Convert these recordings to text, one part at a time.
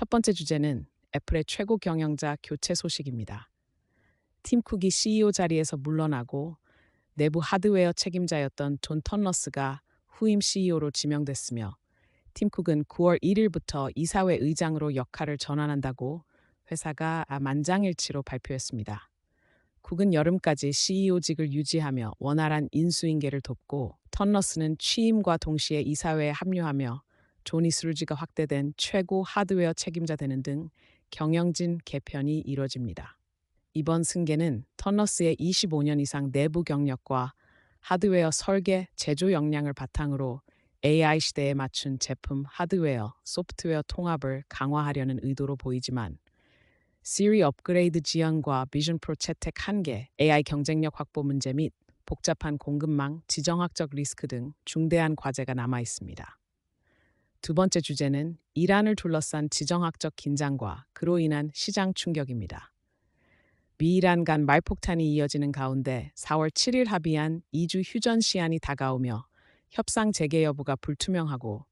첫 번째 주제는 애플의 최고 경영자 교체 소식입니다. 팀 쿡이 CEO 자리에서 물러나고 내부 하드웨어 책임자였던 존 턴러스가 후임 CEO로 지명됐으며 팀 쿡은 9월 1일부터 이사회 의장으로 역할을 전환한다고 회사가 만장일치로 발표했습니다. 쿡은 여름까지 CEO직을 유지하며 원활한 인수인계를 돕고 턴러스는 취임과 동시에 이사회에 합류하며 조니 스루지가 확대된 최고 하드웨어 책임자 되는 등 경영진 개편이 이뤄집니다. 이번 승계는 턴러스의 25년 이상 내부 경력과 하드웨어 설계, 제조 역량을 바탕으로 AI 시대에 맞춘 제품, 하드웨어, 소프트웨어 통합을 강화하려는 의도로 보이지만 시리 업그레이드 지연과 비전 프로 채택 한계, AI 경쟁력 확보 문제 및 복잡한 공급망, 지정학적 리스크 등 중대한 과제가 남아 있습니다. 두 번째 주제는 이란을 둘러싼 지정학적 긴장과 그로 인한 시장 충격입니다. 미이란 간 말폭탄이 이어지는 가운데 4월 7일 합의한 2주 휴전 시한이 다가오며 협상 재개 여부가 불투명하고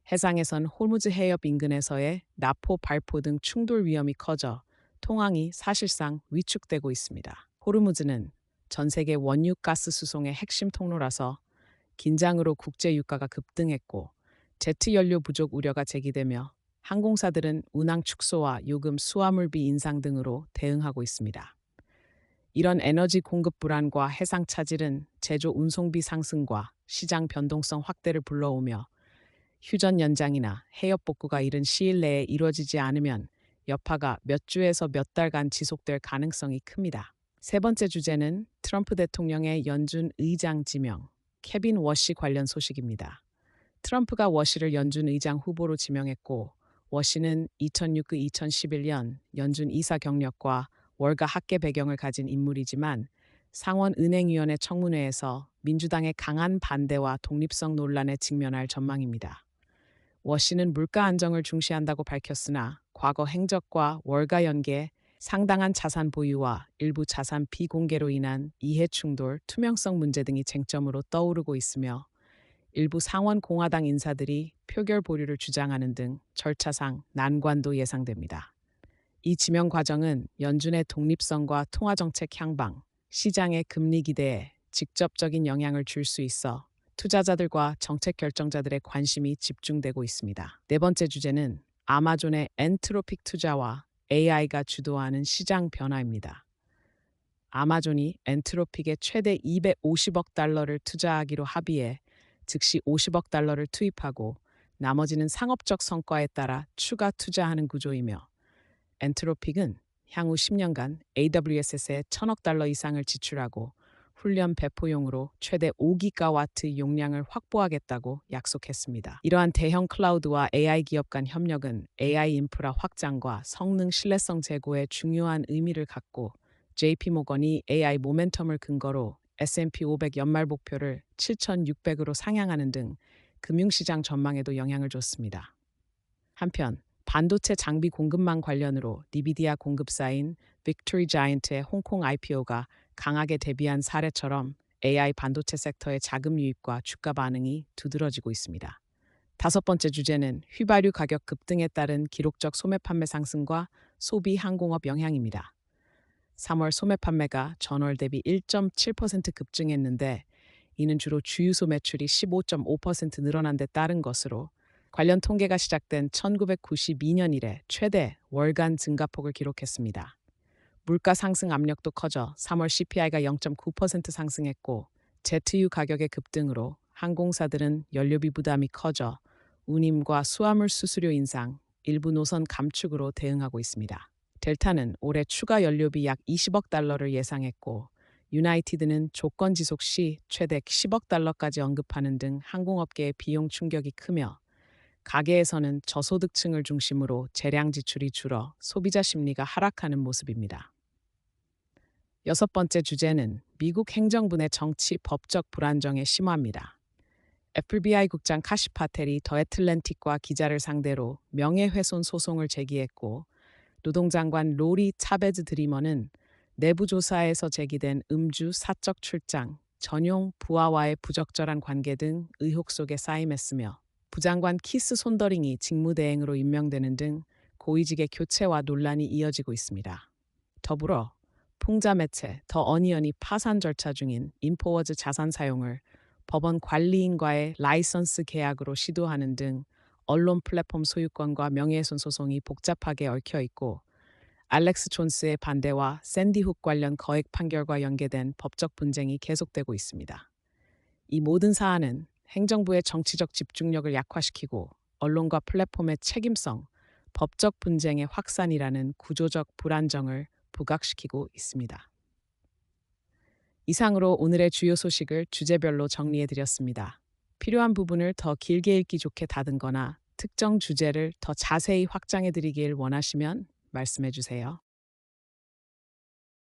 해상에선 호르무즈 해협 인근에서의 나포 발포 등 충돌 위험이 커져 통항이 사실상 위축되고 있습니다. 호르무즈는 전 세계 원유 가스 수송의 핵심 통로라서 긴장으로 국제 유가가 급등했고 제트 연료 부족 우려가 제기되며 항공사들은 운항 축소와 요금 수화물비 인상 등으로 대응하고 있습니다. 이런 에너지 공급 불안과 해상 차질은 제조 운송비 상승과 시장 변동성 확대를 불러오며 휴전 연장이나 해협 복구가 이른 시일 내에 이루어지지 않으면 여파가 몇 주에서 몇 달간 지속될 가능성이 큽니다. 세 번째 주제는 트럼프 대통령의 연준 의장 지명, 케빈 워시 관련 소식입니다. 트럼프가 워시를 연준 의장 후보로 지명했고 워시는 2006-2011년 연준 이사 경력과 월가 학계 배경을 가진 인물이지만 상원은행위원회 청문회에서 민주당의 강한 반대와 독립성 논란에 직면할 전망입니다. 워시는 물가 안정을 중시한다고 밝혔으나 과거 행적과 월가 연계, 상당한 자산 보유와 일부 자산 비공개로 인한 이해 충돌, 투명성 문제 등이 쟁점으로 떠오르고 있으며 일부 상원 공화당 인사들이 표결 보류를 주장하는 등 절차상 난관도 예상됩니다. 이 지명 과정은 연준의 독립성과 통화정책 향방, 시장의 금리 기대에 직접적인 영향을 줄 수 있어 투자자들과 정책 결정자들의 관심이 집중되고 있습니다. 네 번째 주제는 아마존의 엔트로픽 투자와 AI가 주도하는 시장 변화입니다. 아마존이 엔트로픽에 최대 250억 달러를 투자하기로 합의해 즉시 50억 달러를 투입하고 나머지는 상업적 성과에 따라 추가 투자하는 구조이며 엔트로픽은 향후 10년간 AWS에 1,000억 달러 이상을 지출하고 훈련 배포용으로 최대 5기가와트 용량을 확보하겠다고 약속했습니다. 이러한 대형 클라우드와 AI 기업 간 협력은 AI 인프라 확장과 성능 신뢰성 제고에 중요한 의미를 갖고 JP모건이 AI 모멘텀을 근거로 S&P 500 연말 목표를 7,600으로 상향하는 등 금융시장 전망에도 영향을 줬습니다. 한편 반도체 장비 공급망 관련으로 니비디아 공급사인 빅토리 자이언트의 홍콩 IPO가 강하게 대비한 사례처럼 AI 반도체 섹터의 자금 유입과 주가 반응이 두드러지고 있습니다. 다섯 번째 주제는 휘발유 가격 급등에 따른 기록적 소매 판매 상승과 소비 항공업 영향입니다. 3월 소매 판매가 전월 대비 1.7% 급증했는데 이는 주로 주유소 매출이 15.5% 늘어난 데 따른 것으로 관련 통계가 시작된 1992년 이래 최대 월간 증가폭을 기록했습니다. 물가 상승 압력도 커져 3월 CPI가 0.9% 상승했고 제트유 가격의 급등으로 항공사들은 연료비 부담이 커져 운임과 수화물 수수료 인상, 일부 노선 감축으로 대응하고 있습니다. 델타는 올해 추가 연료비 약 20억 달러를 예상했고 유나이티드는 조건 지속 시 최대 10억 달러까지 언급하는 등 항공업계의 비용 충격이 크며 가계에서는 저소득층을 중심으로 재량 지출이 줄어 소비자 심리가 하락하는 모습입니다. 여섯 번째 주제는 미국 행정부 내 정치 법적 불안정의 심화입니다. FBI 국장 카시 파텔이 더 애틀랜틱과 기자를 상대로 명예훼손 소송을 제기했고 노동장관 로리 차베즈 드리머는 내부 조사에서 제기된 음주, 사적 출장, 전용 부하와의 부적절한 관계 등 의혹 속에 쌓임했으며 부장관 키스 손더링이 직무대행으로 임명되는 등 고위직의 교체와 논란이 이어지고 있습니다. 더불어 풍자 매체 더 어니언이 파산 절차 중인 인포워즈 자산 사용을 법원 관리인과의 라이선스 계약으로 시도하는 등 언론 플랫폼 소유권과 명예훼손 소송이 복잡하게 얽혀 있고, 알렉스 존스의 반대와 샌디 훅 관련 거액 판결과 연계된 법적 분쟁이 계속되고 있습니다. 이 모든 사안은 행정부의 정치적 집중력을 약화시키고 언론과 플랫폼의 책임성, 법적 분쟁의 확산이라는 구조적 불안정을 부각시키고 있습니다. 이상으로 오늘의 주요 소식을 주제별로 정리해드렸습니다. 필요한 부분을 더 길게 읽기 좋게 다듬거나 특정 주제를 더 자세히 확장해드리길 원하시면 말씀해주세요.